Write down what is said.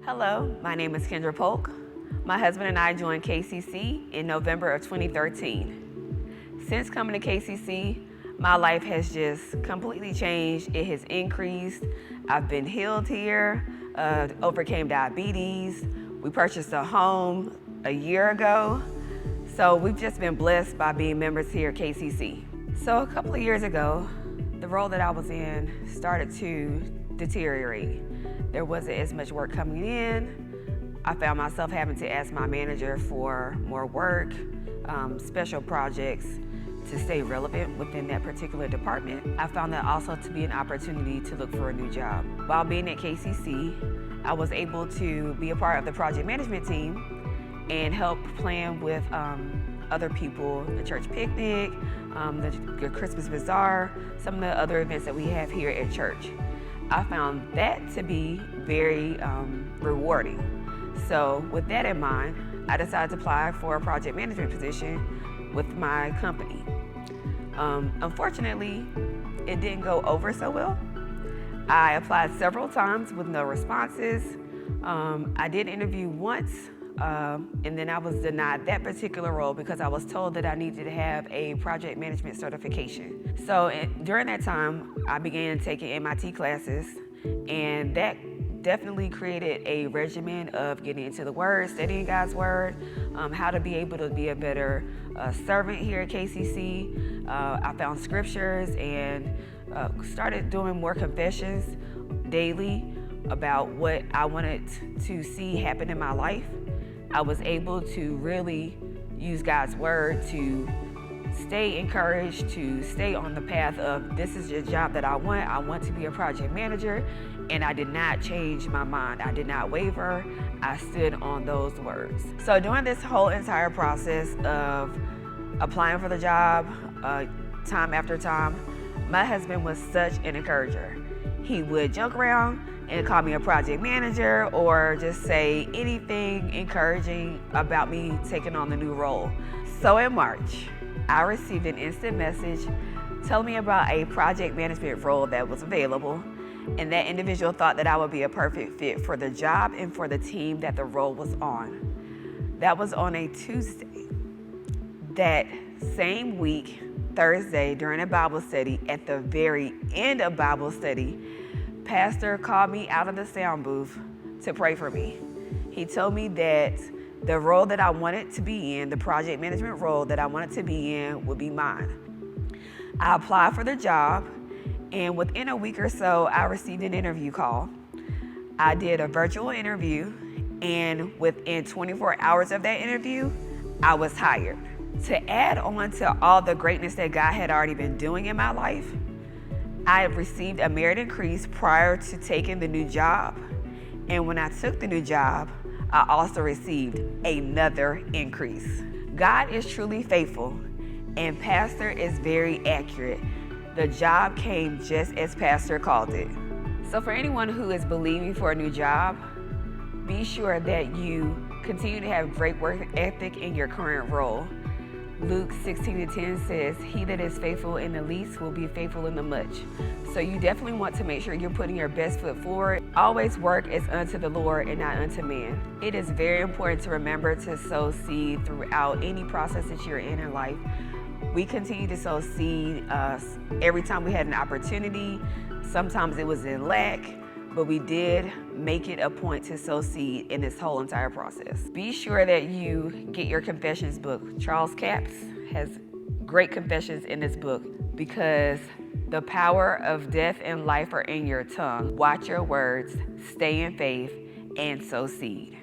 Hello, my name is Kendra Polk. My husband and I joined KCC in November of 2013. Since coming to KCC, my life has just completely changed. It has increased. I've been healed here, overcame diabetes. We purchased a home a year ago. So we've just been blessed by being members here at KCC. So a couple of years ago, the role that I was in started to deteriorate. There wasn't as much work coming in. I found myself having to ask my manager for more work, special projects to stay relevant within that particular department. I found that also to be an opportunity to look for a new job. While being at KCC, I was able to be a part of the project management team and help plan with other people, the church picnic, the Christmas bazaar, some of the other events that we have here at church. I found that to be very rewarding. So with that in mind, I decided to apply for a project management position with my company. Unfortunately, it didn't go over so well. I applied several times with no responses. I did interview once, and then I was denied that particular role because I was told that I needed to have a project management certification. So during that time, I began taking MIT classes, and that definitely created a regimen of getting into the Word, studying God's Word, how to be able to be a better servant here at KCC. I found scriptures and started doing more confessions daily about what I wanted to see happen in my life. I was able to really use God's Word to stay encouraged, to stay on the path of this is the job that I want to be a project manager, and I did not change my mind. I did not waver. I stood on those words. So during this whole entire process of applying for the job, time after time, my husband was such an encourager. He would joke around and call me a project manager or just say anything encouraging about me taking on the new role. So in March, I received an instant message telling me about a project management role that was available, and that individual thought that I would be a perfect fit for the job and for the team that the role was on. That was on a Tuesday. That same week, Thursday, during a Bible study, at the very end of Bible study, Pastor called me out of the sound booth to pray for me. He told me that the role that I wanted to be in, the project management role that I wanted to be in, would be mine. I applied for the job, and within a week or so, I received an interview call. I did a virtual interview, and within 24 hours of that interview, I was hired. To add on to all the greatness that God had already been doing in my life, I had received a merit increase prior to taking the new job. And when I took the new job, I also received another increase. God is truly faithful, and Pastor is very accurate. The job came just as Pastor called it. So for anyone who is believing for a new job, be sure that you continue to have great work ethic in your current role. Luke 16:10 says, "He that is faithful in the least will be faithful in the much." So you definitely want to make sure you're putting your best foot forward. Always work as unto the Lord and not unto man. It is very important to remember to sow seed throughout any process that you're in life. We continue to sow seed every time we had an opportunity. Sometimes it was in lack, but we did make it a point to sow seed in this whole entire process. Be sure that you get your confessions book. Charles Capps has great confessions in this book because the power of death and life are in your tongue. Watch your words, stay in faith, and sow seed.